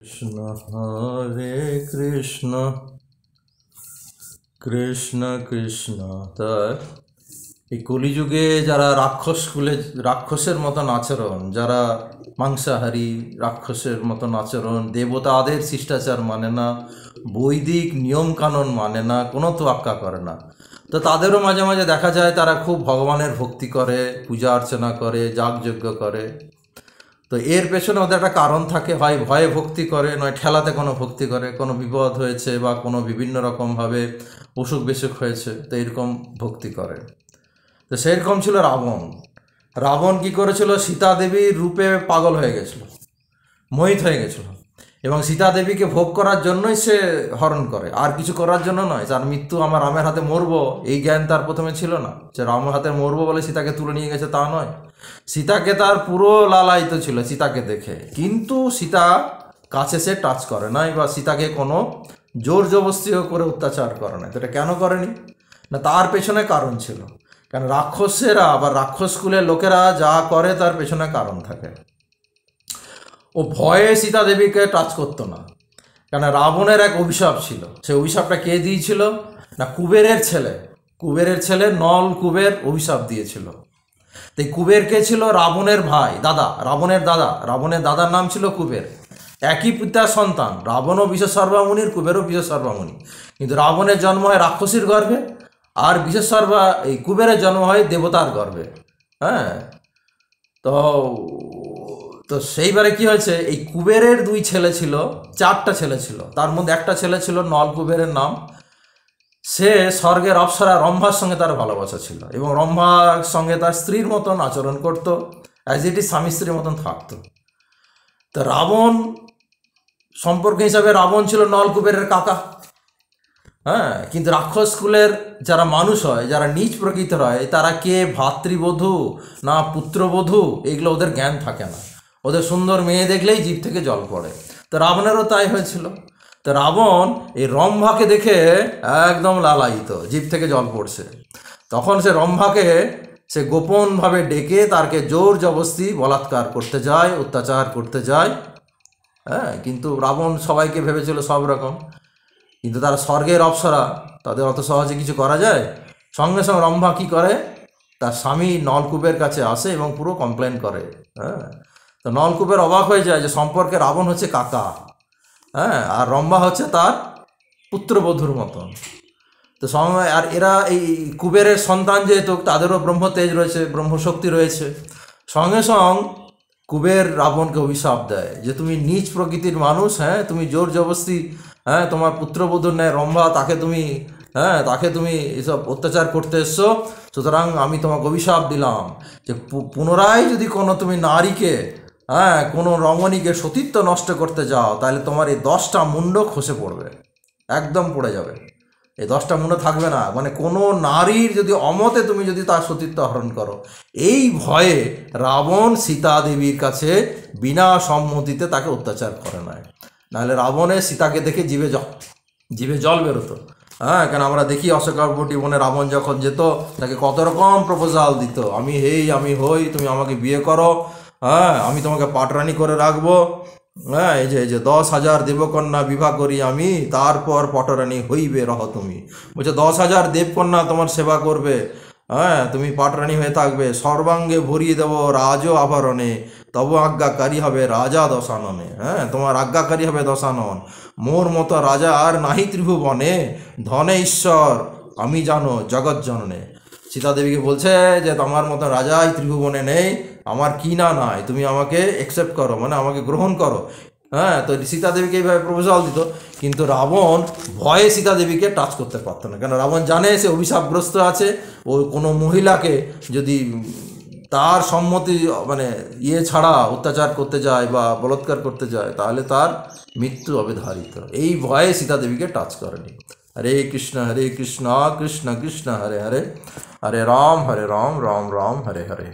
কৃষ্ণ হরে কৃষ্ণ কৃষ্ণ কৃষ্ণ। তার এই কলিযুগে যারা রাক্ষসের মতন আচরণ, যারা মাংসাহারী রাক্ষসের মতন আচরণ, দেবতাদের শিষ্টাচার মানে না, বৈদিক নিয়মকানুন মানে না, কোনো তোয়াক্কা করে না, তো তাদেরও মাঝে মাঝে দেখা যায় তারা খুব ভগবানের ভক্তি করে, পূজা অর্চনা করে, যাগযজ্ঞ করে। তো এর পেছনে ওদের একটা কারণ থাকে, হয় ভয়ে ভক্তি করে, নয় ঠেলাতে কোনো ভক্তি করে, কোনো বিপদ হয়েছে বা কোনো বিভিন্ন রকমভাবে অসুখ বিসুখ হয়েছে, তো এরকম ভক্তি করে। তো সেরকম ছিল রাবণ। রাবণ কি করেছিল, সীতা দেবীর রূপে পাগল হয়ে গেছিল, মোহিত হয়ে গেছিল, এবং সীতা দেবীকে ভোগ করার জন্যই সে হরণ করে, আর কিছু করার জন্য নয়। তার মৃত্যু আমার রামের হাতে মরবো এই জ্ঞান তার প্রথমে ছিল না, যে রামের হাতে মরবো বলে সীতাকে তুলে নিয়ে গেছে তা নয়। সীতাকে তার পুরো লালায়িত ছিল সীতাকে দেখে, কিন্তু সীতা কাছে সে টাচ করে নাই, বা সীতাকে কোনো জোর জবরদস্তিও করে অত্যাচার করে না। তো এটা কেন করেনি না, তার পেছনে কারণ ছিল। কারণ রাক্ষসেরা বা রাক্ষসকুলের লোকেরা যা করে তার পেছনে কারণ থাকে। ও ভয়ে সীতা দেবীকে টাচ করতো না, কারণ রাবণের এক অভিশাপ ছিল। সেই অভিশাপটা কে দিয়েছিল না, কুবেরের ছেলে নল কুবের অভিশাপ দিয়েছিল। তাই কুবের কে ছিল, রাবণের ভাই, রাবণের দাদার নাম ছিল কুবের। একই পিতার সন্তান, রাবণও বিশ্বসর্বা মুনির, কুবেরও বিশ্বসর্বা মুনি, কিন্তু রাবণের জন্ম হয় রাক্ষসীর গর্ভে, আর বিশ্বসর্বা এই কুবেরের জন্ম হয় দেবতার গর্ভে। হ্যাঁ, তো তো সেইবারে কি হয়েছে, এই কুবেরের দুই ছেলে ছিল, চারটা ছেলে ছিল, তার মধ্যে একটা ছেলে ছিল নল কুবেরের নাম। সে স্বর্গের অপ্সরা রম্ভার সঙ্গে তার ভালোবাসা ছিল, এবং রম্ভার সঙ্গে তার স্ত্রীর মতন আচরণ করতো, অ্যাজ ইট ইজ স্বামী স্ত্রীর মতন থাকতো। তো রাবণ সম্পর্ক হিসাবে রাবণ ছিল নলকুবেরের কাকা। হ্যাঁ, কিন্তু রাক্ষস কুলের যারা মানুষ হয়, যারা নিজ প্রকৃতির হয়, তারা কে ভাতৃবধূ না পুত্রবধূ এগুলো ওদের জ্ঞান থাকে না। ওদের সুন্দর মেয়ে দেখলেই জিভ থেকে জল পড়ে। তো রাবণেরও তাই হয়েছিল। তো রাবণ এই রম্ভাকে দেখে একদম লালায়িত, জিভ থেকে জল পড়ছে। তখন সে রম্ভাকে সে গোপনভাবে ডেকে তারকে জোর জবরদস্তি বলাৎকার করতে যায়, অত্যাচার করতে যায়। হ্যাঁ, কিন্তু রাবণ সবাইকে ভেবেছিল সব রকম, কিন্তু তারা স্বর্গের অপ্সরা, তাদের অত সহজে কিছু করা যায়। সঙ্গে সঙ্গে রম্ভা কী করে, তার স্বামী নলকূপের কাছে আসে এবং পুরো কমপ্লেন করে। হ্যাঁ, তো নলকূপের অবাক হয়ে যায় যে সম্পর্কে রাবণ হচ্ছে কাকা, হ্যাঁ, আর রম্ভা হচ্ছে তার পুত্রবধূর মতন। তো সময় আর এরা এই কুবেরের সন্তান যেহেতু, তাদেরও ব্রহ্মতেজ রয়েছে, ব্রহ্মশক্তি রয়েছে। সঙ্গে সঙ্গে কুবের রাবণকে অভিশাপ দেয় যে তুমি নীচ প্রকৃতির মানুষ, হ্যাঁ, তুমি জোর জবরদস্তি, হ্যাঁ, তোমার পুত্রবধূর ন্যায় রম্ভা, তাকে তুমি এসব অত্যাচার করতে এসছো, সুতরাং আমি তোমাকে অভিশাপ দিলাম যে পুনরায় যদি কোনো তুমি নারীকে, হ্যাঁ, কোনো রমণীকে সতীত্ব নষ্ট করতে যাও, তাহলে তোমার এই 10টা মুন্ড খসে পড়বে, একদম পড়ে যাবে, এই 10টা মুন্ড থাকবে না। মানে কোনো নারীর যদি অমতে তুমি যদি তার সতীত্ব হরণ করো, এই ভয়ে রাবণ সীতা দেবীর কাছে বিনা সম্মতিতে তাকে অত্যাচার করে নাই। নাহলে রাবণের সীতাকে দেখে জিভে জল বেরোতো। হ্যাঁ, কেন আমরা দেখি অশোকাবর্তী বনে রাবণ যখন যেত, তাকে কত রকম প্রপোজাল দিত, আমি হই, তুমি আমাকে বিয়ে করো, হ্যাঁ, আমি তোমাকে পাটরানি করে রাখবো, হ্যাঁ, এই যে 10,000 দেবকন্যা বিবাহ করি আমি, তারপর পটরানী হইবে রহ তুমি। বলছে 10,000 দেবকন্যা তোমার সেবা করবে, হ্যাঁ, তুমি পাটরানী হয়ে থাকবে, সর্বাঙ্গে ভরিয়ে দেব রাজ আভরণে, তব আজ্ঞাকারী হবে রাজা দশাননে। হ্যাঁ, তোমার আজ্ঞাকারী হবে দশানন, মোর মতো রাজা আর নাহি ত্রিভুবনে, ধনে ঈশ্বর আমি জানো জগৎ জননে। সীতা দেবীকে বলছে যে তোমার মতো রাজাই ত্রিভুবনে নেই, আমার কি না নাই, তুমি আমাকে অ্যাকসেপ্ট করো, মানে আমাকে গ্রহণ করো। হ্যাঁ, তো সীতা দেবীকে এইভাবে প্রপোজাল দিত, কিন্তু রাবণ ভয়ে সীতা দেবীকে টাচ করতে পারতো না, কেন রাবণ জানে সে অভিশাপগ্রস্ত আছে। ও কোনো মহিলাকে যদি তার সম্মতি মানে ছাড়া অত্যাচার করতে যায় বা বলাৎকার করতে যায়, তাহলে তার মৃত্যু হবে ধারিত। এই ভয়ে সীতা দেবীকে টাচ করেনি। হরে কৃষ্ণ কৃষ্ণ কৃষ্ণ হরে হরে, হরে রাম রাম রাম হরে হরে।